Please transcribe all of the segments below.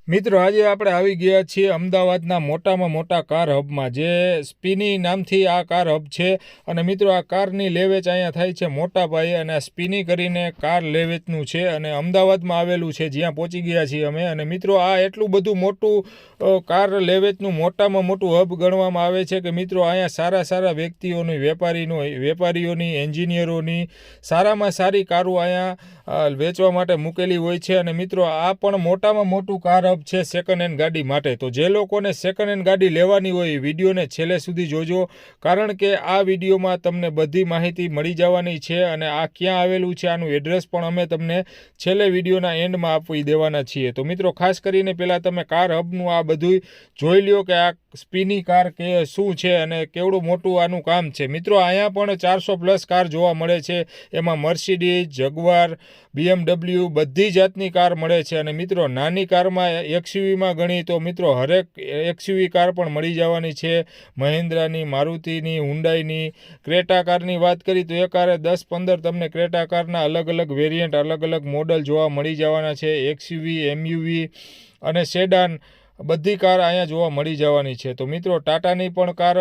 મિત્રો આજે આપણે આવી ગયા છીએ અમદાવાદના મોટામાં મોટા કાર હબમાં, જે સ્પીની નામથી આ કાર હબ છે. અને મિત્રો આ કારની લેવેચ અહીંયા થાય છે મોટા પાયે, અને આ સ્પીની કરીને કાર લેવેચનું છે અને અમદાવાદમાં આવેલું છે, જ્યાં પહોંચી ગયા છીએ અમે. અને મિત્રો આ એટલું બધું મોટું કાર લેવેચનું મોટામાં મોટું હબ ગણવામાં આવે છે કે મિત્રો અહીંયા સારા સારા વ્યક્તિઓની, વેપારીઓની, એન્જિનિયરોની સારામાં સારી કારો અહીંયા વેચવા માટે મૂકેલી હોય છે. અને મિત્રો આ પણ મોટામાં મોટું કાર હબ છે સેકન્ડ હેન્ડ ગાડી માટે. તો જે લોકોને સેકન્ડ હેન્ડ ગાડી લેવાની હોય વિડીયોને છેલ્લે સુધી જોજો, કારણ કે આ વિડીયોમાં તમને બધી માહિતી મળી જવાની છે. અને આ ક્યાં આવેલું છે આનું એડ્રેસ પણ અમે તમને છેલ્લે વિડીયોના એન્ડમાં આપી દેવાના છીએ. તો મિત્રો ખાસ કરીને પહેલાં તમે કાર હબનું આ બધું જોઈ લ્યો કે આ સ્પીની કાર કે શું છે અને કેવડું મોટું આનું કામ છે. મિત્રો અહીંયા પણ 400+ કાર જોવા મળે છે. એમાં મર્સિડીઝ, જગવાર, BMW બધી જાતની કાર મળે છે. અને મિત્રો નાની કારમાં XUVમાં ગણી તો મિત્રો હરેક XUV કાર પણ મળી જવાની છે. મહિન્દ્રાની, મારુતિની, હુન્ડાઈની, ક્રેટા કારની વાત કરી તો એ કારે 10-15 તમને ક્રેટા કારના અલગ અલગ વેરિયન્ટ, અલગ અલગ મોડલ જોવા મળી જવાના છે. XUV, MUV અને સેડાન બધી કાર અહીંયા જોવા મળી જવાની છે. તો મિત્રો ટાટાની પણ કાર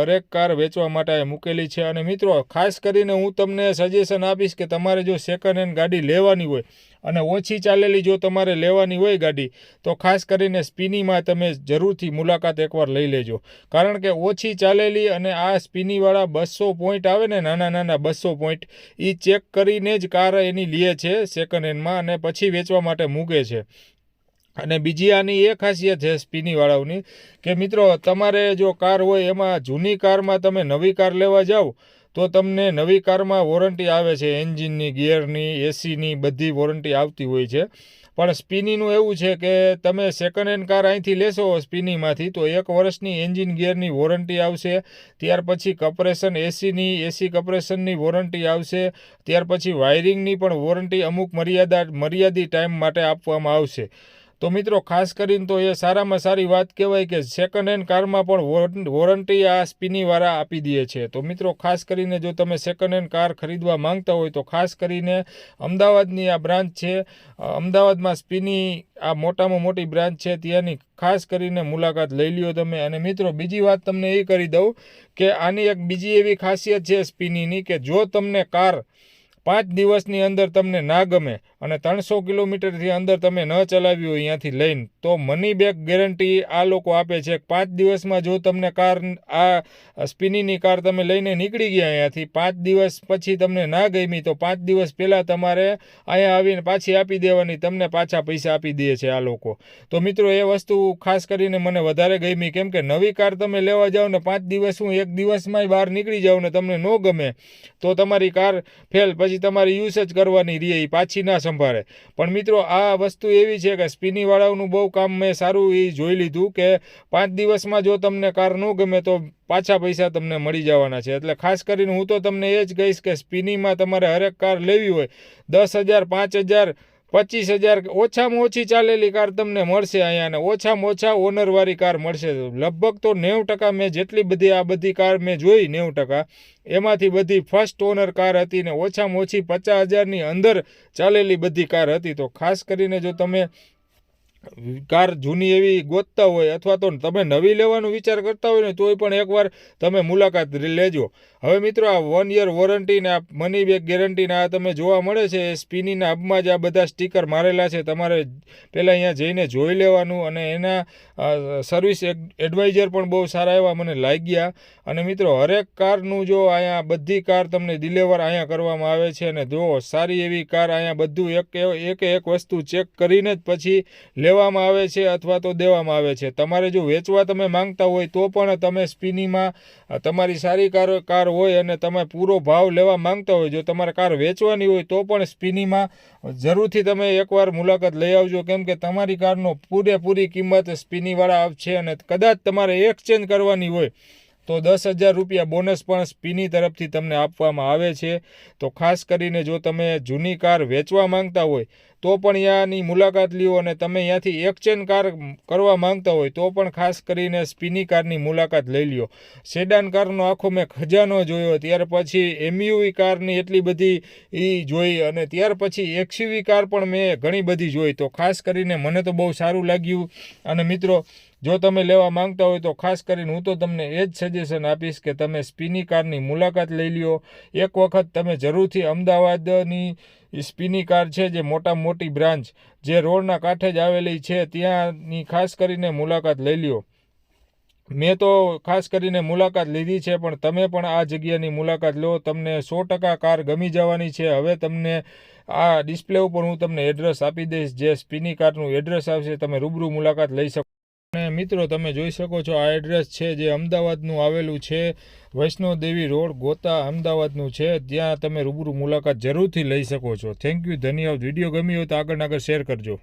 હરેક કાર વેચવા માટે મૂકેલી છે. અને મિત્રો ખાસ કરીને હું તમને સજેશન આપીશ કે તમારે જો સેકન્ડ હેન્ડ ગાડી લેવાની હોય અને ઓછી ચાલેલી જો તમારે લેવાની હોય ગાડી, તો ખાસ કરીને સ્પીનીમાં તમે જરૂરથી મુલાકાત એકવાર લઈ લેજો. કારણ કે ઓછી ચાલેલી અને આ સ્પીનીવાળા 200 પોઈન્ટ આવે ને, નાના નાના 200 પોઈન્ટ, એ ચેક કરીને જ કાર એની લે છે સેકન્ડ હેન્ડમાં અને પછી વેચવા માટે મૂકે છે. અને બીજી આની એ ખાસિયત છે સ્પીનીવાળાઓની કે મિત્રો તમારે જો કાર હોય એમાં જૂની કારમાં તમે નવી કાર લેવા જાઓ તો તમને નવી કારમાં વોરંટી આવે છે, એન્જિનની, ગિયરની, એસીની બધી વોરંટી આવતી હોય છે. પણ સ્પીનીનું એવું છે કે તમે સેકન્ડ હેન્ડ કાર અહીંથી લેશો સ્પીનીમાંથી તો 1 વર્ષની એન્જિન ગિયરની વોરંટી આવશે. ત્યાર પછી કમ્પ્રેશન, એસી કમ્પ્રેશનની વોરંટી આવશે. ત્યાર પછી વાયરિંગની પણ વોરંટી અમુક મર્યાદિત ટાઈમ માટે આપવામાં આવશે. તો મિત્રો ખાસ કરીને તો એ સારામાં સારી વાત કહેવાય કે સેકન્ડ હેન્ડ કારમાં પણ વોરંટી આ સ્પીનીવાળા આપી દે છે. તો મિત્રો ખાસ કરીને જો તમે સેકન્ડ હેન્ડ કાર ખરીદવા માંગતા હોય તો ખાસ કરીને અમદાવાદની આ બ્રાન્ચ છે, અમદાવાદમાં સ્પીની આ મોટામાં મોટી બ્રાન્ચ છે, ત્યાંની ખાસ કરીને મુલાકાત લઈ લ્યો તમે. અને મિત્રો બીજી વાત તમને એ કરી દઉં કે આની એક બીજી એવી ખાસિયત છે સ્પીનીની કે જો તમને કાર 5 દિવસની અંદર તમને ના ગમે અને 300 કિલોમીટરથી અંદર તમે ન ચલાવી હોય અહીંયાથી લઈને, તો મની બેક ગેરંટી આ લોકો આપે છે. 5 દિવસમાં જો તમને કાર, આ સ્પીનીની કાર તમે લઈને નીકળી ગયા અહીંયાથી, 5 દિવસ પછી તમને ના ગમી તો 5 દિવસ પહેલાં તમારે અહીંયા આવીને પાછી આપી દેવાની, તમને પાછા પૈસા આપી દે છે આ લોકો. તો મિત્રો એ વસ્તુ ખાસ કરીને મને વધારે ગમી, કેમ કે નવી કાર તમે લેવા જાઓ ને 5 દિવસ, હું 1 દિવસમાં બહાર નીકળી જાઉં ને તમને ન ગમે તો તમારી કાર ફેલ, પછી તમારે યુઝ જ કરવાની રહે, એ પાછી ના સંભાળે. પણ મિત્રો આ વસ્તુ એવી છે કે સ્પીનીવાળાઓનું બહુ કામ મેં સારું એ જોઈ લીધું કે 5 દિવસમાં જો તમને કાર ન ગમે તો પાછા પૈસા તમને મળી જવાના છે. એટલે ખાસ કરીને હું તો તમને એ જ કહીશ કે સ્પીનીમાં તમારે હરેક કાર લેવી હોય 10,000, 5,000, 25,000 ઓછામાં ઓછી ચાલેલી કાર તમને મળશે અહીંયા, અને ઓછામાં ઓછા ઓનરવાળી કાર મળશે. લગભગ તો 90% મેં જેટલી બધી આ બધી કાર મેં જોઈ 90% એમાંથી બધી ફર્સ્ટ ઓનર કાર હતી ને ઓછામાં ઓછી 50,000ની અંદર ચાલેલી બધી કાર હતી. તો ખાસ કરીને જો તમે કાર જૂની એવી ગોતતા હોય અથવા તો તમે નવી લેવાનો વિચાર કરતા હોય ને તોય પણ એકવાર તમે મુલાકાત લેજો. હવે મિત્રો આ 1 યર વોરંટી ને આ મની બેક ગેરંટી ને આ તમે જોવા મળે છે સ્પીનીના હબમાં જ આ બધા સ્ટીકર મારેલા છે. તમારે પહેલાં અહીંયા જઈને જોઈ લેવાનું, અને એના સર્વિસ એડવાઇઝર પણ બહુ સારા એવા મને લાગ્યા. અને મિત્રો હરેક કારનું જો અહીંયા બધી કાર તમને ડિલિવર અહીંયા કરવામાં આવે છે. અને જો સારી એવી કાર અહીંયા બધું એક વસ્તુ ચેક કરીને જ પછી લેવામાં આવે છે અથવા તો દેવામાં આવે છે. તમારે જો વેચવા તમે માંગતા હોય તો પણ તમે સ્પીનીમાં તમારી સારી કાર હોય અને તમે પૂરો ભાવ લેવા માંગતા હોય, જો તમારે કાર વેચવાની હોય તો પણ સ્પીનીમાં જરૂરથી તમે એકવાર મુલાકાત લઈ આવજો, કેમ કે તમારી કારનો પૂરેપૂરી કિંમત સ્પીનીવાળા આપશે. અને કદાચ તમારે એક્સચેન્જ કરવાની હોય તો 10,000 રૂપિયા બોનસ પણ સ્પીની તરફથી તમને આપવામાં આવે છે. તો ખાસ કરીને જો તમે જૂની કાર વેચવા માંગતા હોય તો પણ ત્યાંની મુલાકાત લ્યો, અને તમે ત્યાંથી એક્સચેન્જ કાર કરવા માંગતા હોય તો પણ ખાસ કરીને સ્પીની કારની મુલાકાત લઈ લ્યો. સેડાન કારનો આખો મેં ખજાનો જોયો, ત્યાર પછી એમયુવી કારની એટલી બધી જોઈ, અને ત્યાર પછી એક્સયુવી કાર પણ મેં ઘણી બધી જોઈ. તો ખાસ કરીને મને તો બહુ સારું લાગ્યું. અને મિત્રો, જો તમે લેવા માંગતા હોય તો ખાસ કરીને હું તો તમને એ જ સજેશન આપીશ કે તમે સ્પીની કારની મુલાકાત લઈ લ્યો. એક વખત તમે જરૂરથી અમદાવાદની સ્પીની કાર છે, જે મોટામાં મોટી બ્રાન્ચ જે રોડના કાંઠે જ આવેલી છે, ત્યાંની ખાસ કરીને મુલાકાત લઈ લ્યો. મેં તો ખાસ કરીને મુલાકાત લીધી છે, પણ તમે પણ આ જગ્યાની મુલાકાત લો. તમને 100% કાર ગમી જવાની છે. હવે તમને આ ડિસ્પ્લે ઉપર હું તમને એડ્રેસ આપી દઈશ, જે સ્પીની કારનું એડ્રેસ આવશે, તમે રૂબરૂ મુલાકાત લઈ શકો. અને મિત્રો, તમે જોઈ શકો છો આ એડ્રેસ છે જે અમદાવાદનું આવેલું છે, વૈષ્ણોદેવી રોડ, ગોતા, અમદાવાદનું છે. ત્યાં તમે રૂબરૂ મુલાકાત જરૂરથી લઈ શકો છો. થેન્ક યુ, ધન્યવાદ. વિડીયો ગમ્યો હોય તો આગળ શેર કરજો.